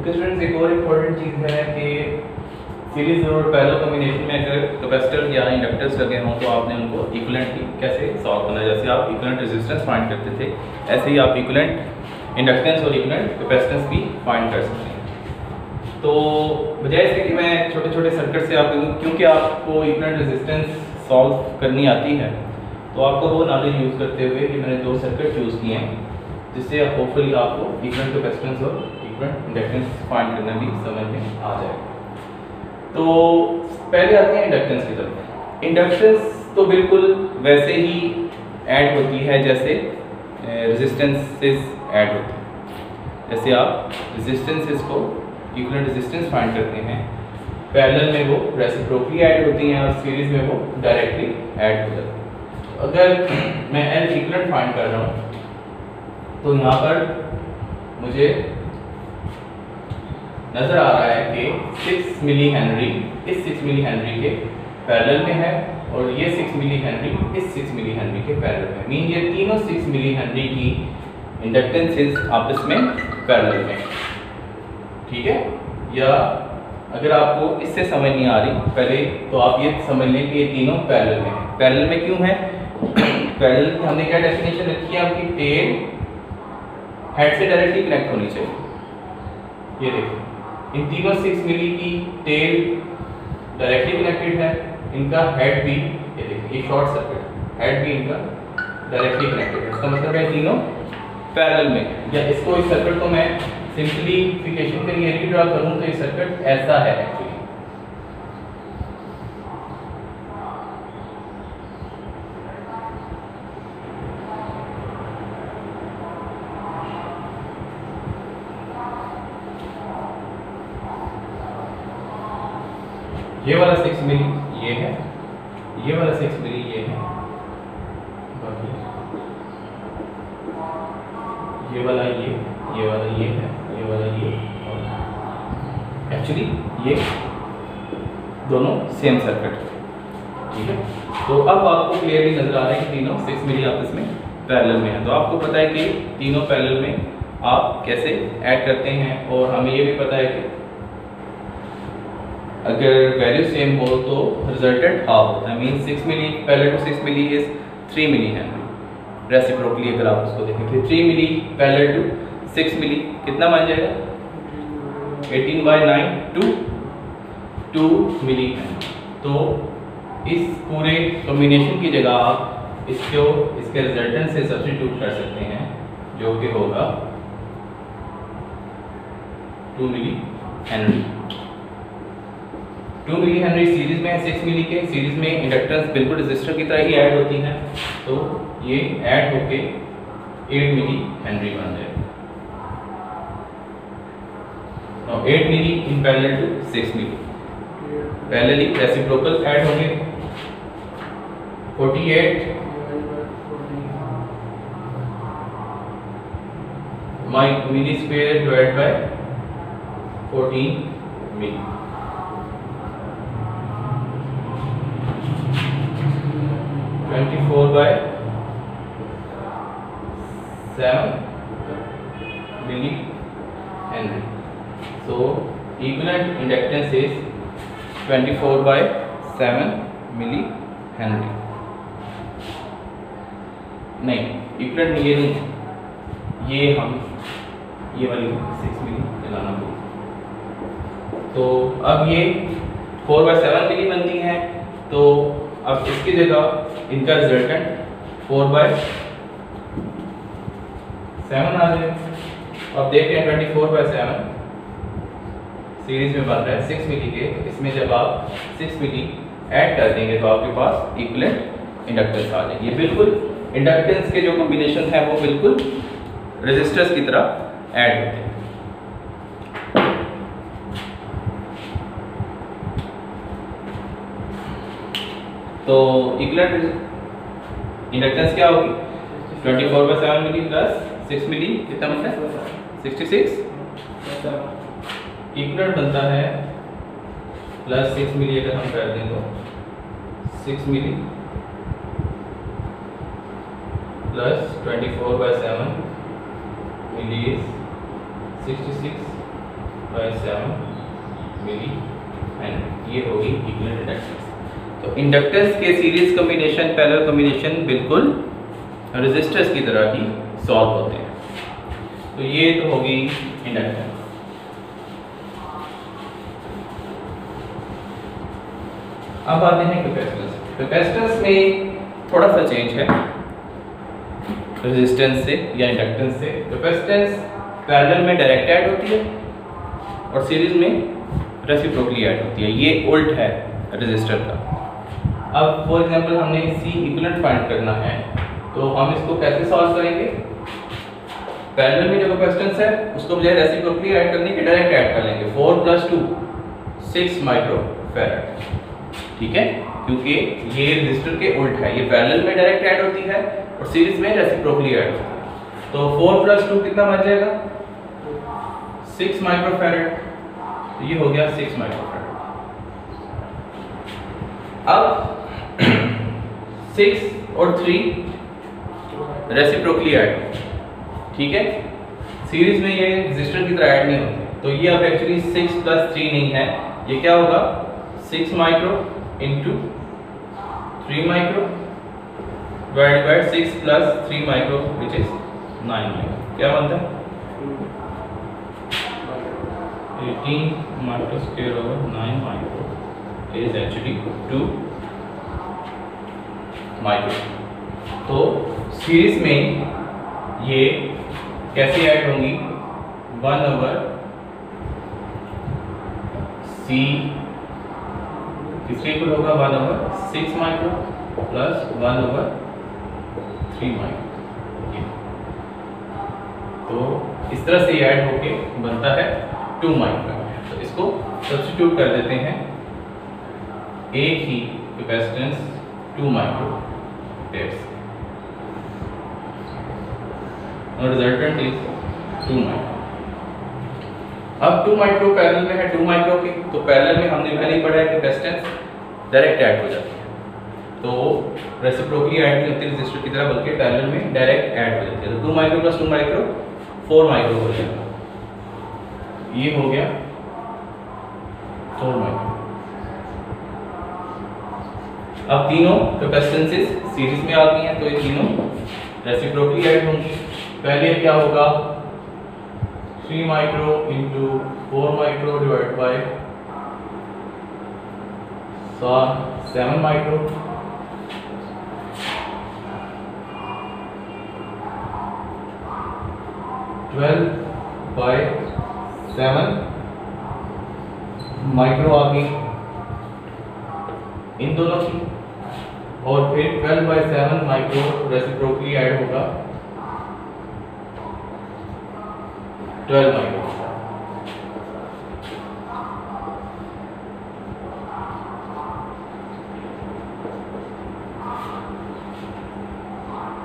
Okay students, एक और important चीज़ है कि सीरीज और पैरेलल कॉम्बिनेशन में अगर कैपेसिटर या इंडक्टर्स लगे हों तो आपने उनको इक्विवेलेंटली कैसे सॉल्व करना है। जैसे आप इक्विवेलेंट रेजिस्टेंस फाइंड करते थे, ऐसे ही आप इक्विवेलेंट इंडक्टेंस और इक्विवेलेंट कैपेसिटेंस भी फाइंड कर सकते हैं। तो बजाय इसके कि मैं छोटे छोटे सर्किट से आपको, क्योंकि आपको इक्विवेलेंट रेजिस्टेंस सॉल्व करनी आती है, तो आपको वो नॉलेज यूज़ करते हुए कि मैंने दो सर्किट यूज़ किए हैं जिससे होपफुली आपको इक्विवेलेंट कैपेसिटेंस और इक्विवेलेंट इंडक्टेंस फाइंड करना भी समझ में आ जाएगा। तो पहले आते हैं इंडक्टेंस की तरफ। इंडक्टेंस तो बिल्कुल वैसे ही ऐड होती है जैसे रेजिस्टेंसेस ऐड होती है। जैसे आप रेजिस्टेंसेस को इक्विवेलेंट रेजिस्टेंस फाइंड करते हैं, पैरेलल में वो रेसिप्रोकली ऐड होती हैं और सीरीज में वो डायरेक्टली ऐड हो जाती है। अगर मैं L इक्विवेलेंट फाइंड कर रहा हूँ तो यहाँ पर मुझे नजर आ रहा है कि 6 मिली हेनरी इस 6 मिली हेनरी के पैरेलल में है और ये 6 मिली हेनरी इस 6 मिली हेनरी के पैरेलल में। मीन ये तीनों 6 मिली हेनरी की इंडक्टेंसेस आपस में पैरेलल में, ठीक है। या अगर आपको इससे समझ नहीं आ रही पहले तो आप ये समझ लें कि ये तीनों पैरेलल में है। पैरेलल में क्यों है? पैरेलल की हमने क्या डेफिनेशन रखी है आपकी, टेल हेड से डायरेक्टली कनेक्ट होनी चाहिए। ये देखो, इन तीनों 6 मिली की टेल डायरेक्टली कनेक्टेड है, इनका हेड भी, ये देखिए ये शॉर्ट सर्किट, हेड भी इनका डायरेक्टली कनेक्टेड है। इसका मतलब है तीनों पैरेलल में। या इसको, इस सर्किट को मैं सिंपलीफिकेशन के लिए रीड्रॉ करूं तो ये सर्किट ऐसा है एक्चुअली। ये वाला 6 मिली ये है, ये वाला 6 मिली ये है, ये वाला ये वाला ये है, ये वाला ये, और एक्चुअली ये दोनों सेम सर्किट है, ठीक है। तो अब आपको क्लियरली नजर आ रहा है कि तीनों 6 मिली आपस में पैरेलल में है। तो आपको पता है कि तीनों पैरेलल में आप कैसे ऐड करते हैं, और हमें ये भी पता है कि अगर वैल्यू सेम हो तो रिजल्टेंट हाफ होता है। Mean 6 milli parallel to 6 milli is 3 milli henry. Reciprocally अगर आप उसको देखें फिर 3 मिली पैरेलल टू 6 मिली कितना बन जाएगा, 18/9 टू 2 मिली हेनरी। तो इस पूरे कॉम्बिनेशन की जगह आप इसके रिजल्टेंट से सब्स्टिट्यूट कर सकते हैं, जो कि होगा 2 milli henry. 2 milli henry series में है 6 मिली के, सीरीज में इंडक्टेंस बिल्कुल रेजिस्टर की तरह ही ऐड होती है, तो ये ऐड होके 8 मिली हेनरी बन जाएगा। Now 8 milli in parallel to 6 milli, parallelly reciprocal add होंगे 48 milli square divide by 14 milli, 24/7 milli henry. So equivalent inductance is 24/7 milli henry. नहीं, इक्विवेलेंट ये नहीं, ये हम ये वाली 6 मिली लगाना पड़ेगा। तो अब ये 4/7 मिली बनती है, तो अब इसकी जगह इनका रिजल्टेंट 4/7 आ जाए। अब देखते हैं 24/7 सीरीज में बन रहा है 6 मिली के, इसमें जब आप 6 मिली ऐड कर देंगे तो आपके पास इक्विवेलेंट इंडक्टेंस आ जाएगी। ये बिल्कुल इंडक्टेंस के जो कॉम्बिनेशन है वो बिल्कुल रेजिस्टर्स की तरह ऐड होते हैं। तो इक्विवेलेंट इंडक्टेंस क्या होगी, 24/7 मिली प्लस 6 मिली कितना बनता है 66। इक्विवेलेंट बनता है प्लस 6 मिली अगर हम कर दें तो 6 milli plus 24/7 milli is 66 by 7 milli henry, ये होगी इक्विवेलेंट इंडक्टेंस। तो इंडक्टेंस के सीरीज कॉम्बिनेशन, पैरेलल कॉम्बिनेशन बिल्कुल रेजिस्टर्स की तरह ही सॉल्व होते हैं। तो ये तो होगी इंडक्टेंस। अब आते हैं कैपेसिटेंस। कैपेसिटेंस में थोड़ा सा चेंज है रेजिस्टेंस से या इंडक्टेंस से। कैपेसिटेंस पैरेलल में डायरेक्ट ऐड होती है और सीरीज में रेसिप्रोकली ऐड होती है, ये उल्ट है रेजिस्टर का। अब फॉर एग्जांपल हमने सी इक्विवेलेंट फाइंड करना है, तो हम इसको कैसे सॉल्व करेंगे? पैरेलल में जो कैपेसिटेंस है उसको बजाय रेसिप्रोकली ऐड करने के डायरेक्ट ऐड कर लेंगे। 4 + 2 6 माइक्रोफैराड, ठीक है, क्योंकि ये रेजिस्टर के उल्ट है, ये पैरेलल में डायरेक्ट ऐड होती है और सीरीज में रेसिप्रोकली ऐड होती है। तो 4 + 2 कितना बन जाएगा? 6 माइक्रोफैराड। तो ये हो गया 6 माइक्रोफैराड। अब 6 और 3 रेसिप्रोकली ऐड, ठीक है, सीरीज में ये रेजिस्टर की तरह ऐड नहीं होते। तो ये अब एक्चुअली 6 + 3 नहीं है, ये क्या होगा? 6 micro into 3 micro divide bye 6 + 3 micro which is 9 micro. क्या बनता है? 18 micro square over 9 micro is actually 2 micro. तो सीरीज में ये कैसे ऐड होंगी? 1/c किसके इक्वल होगा? 1/6 माइक्रो प्लस 1/3 माइक्रो। तो इस तरह से ऐड होके बनता है 2 माइक्रो। तो इसको सब्स्टिट्यूट कर देते हैं, एक ही कैपेसिटेंस 2 माइक्रो एम्पेयर्स और रिजल्टेंट इज 2 माइक्रो। अब 2 माइक्रो पैरेलल में है 2 माइक्रो के, तो पैरेलल में हमने पहले ही पढ़ा है कैपेसिटेंस डायरेक्ट ऐड हो जाती है, तो रेसिप्रोकली ऐड नहीं होती रेजिस्टर की तरह, बल्कि पैरेलल में डायरेक्ट ऐड हो जाती है। तो 2 माइक्रो + 2 माइक्रो 4 माइक्रो हो जाएगा। ये हो गया 4 माइक्रो। अब तीनों कैपेसिटेंसेस सीरीज में आ गई हैं, तो ये तीनों रेसिप्रोकली ऐड होंगी। पहले क्या होगा? 3 micro into 4 micro divide by 7 micro, twelve by 7 micro आ गई इन दोनों की, और फिर 12/7 माइक्रो रेसिप्रोकली ऐड होगा 12 माइक्रो।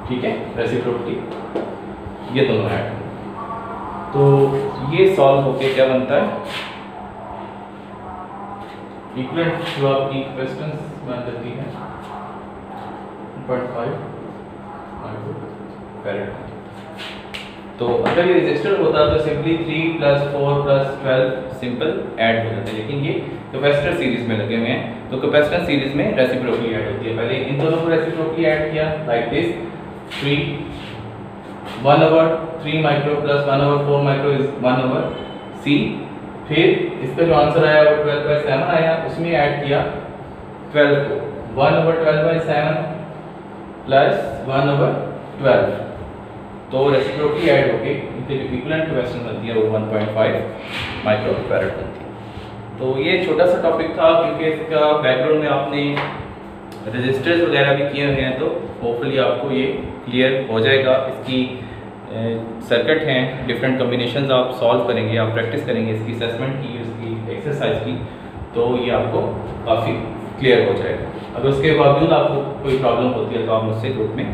ठीक है, रेसिप्रोकली ये दोनों ऐड। तो ये सॉल्व होके क्या बनता है? इक्विवेलेंट जो आपकी कैपेसिटेंस बन जाती है 1.5 माइक्रोफैराड। तो अगर ये रेजिस्टर होता तो सिंपली 3 + 4 + 12 सिंपल ऐड हो जाते, लेकिन ये कैपेसिटर सीरीज में लगे हुए हैं, तो कैपेसिटर सीरीज में रेसिप्रोकली ऐड होती है। पहले इन दोनों को रेसिप्रोकली ऐड किया like this, 1/3 micro plus 1/4 micro is 1/c। फिर इसका जो आंसर आया वो 12/7 आया, उसमें ऐड किया 12 को, 1/12/7 प्लस 1/12, तो रेसिप्रोकली ऐड होके इनके जो इक्विवेलेंट कैपेसिटेंस बनती है वो 1.5 माइक्रोफैराड बनती है। तो ये छोटा सा टॉपिक था, क्योंकि इसका बैकग्राउंड में आपने रजिस्टर्स वगैरह भी किए हुए हैं, तो होपफुली आपको ये क्लियर हो जाएगा। इसकी सर्किट हैं, डिफरेंट कॉम्बिनेशंस आप सॉल्व करेंगे, आप प्रैक्टिस करेंगे इसकी असेसमेंट की, इसकी एक्सरसाइज की, तो ये आपको काफ़ी क्लियर हो जाएगा। अगर उसके बावजूद आपको कोई प्रॉब्लम होती है तो आप मुझसे ग्रुप में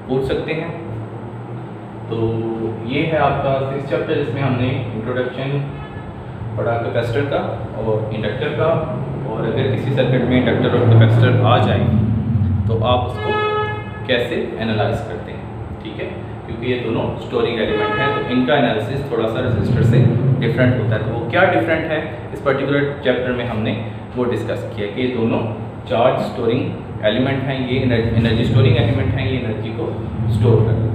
पूछ सकते हैं। तो ये है आपका 6th चैप्टर, जिसमें हमने इंट्रोडक्शन पढ़ा कैपेसिटर का और इंडक्टर का, और अगर किसी सर्किट में इंडक्टर और कैपेसिटर आ जाए तो आप उसको कैसे एनालाइज करते हैं, ठीक है। क्योंकि ये दोनों स्टोरिंग एलिमेंट हैं, तो इनका एनालिसिस थोड़ा सा रेजिस्टर से डिफरेंट होता है। तो वो क्या डिफरेंट है इस पर्टिकुलर चैप्टर में हमने वो डिस्कस किया कि ये दोनों चार्ज स्टोरिंग एलिमेंट हैं, ये एनर्जी स्टोरिंग एलिमेंट हैं, ये एनर्जी को स्टोर करते हैं।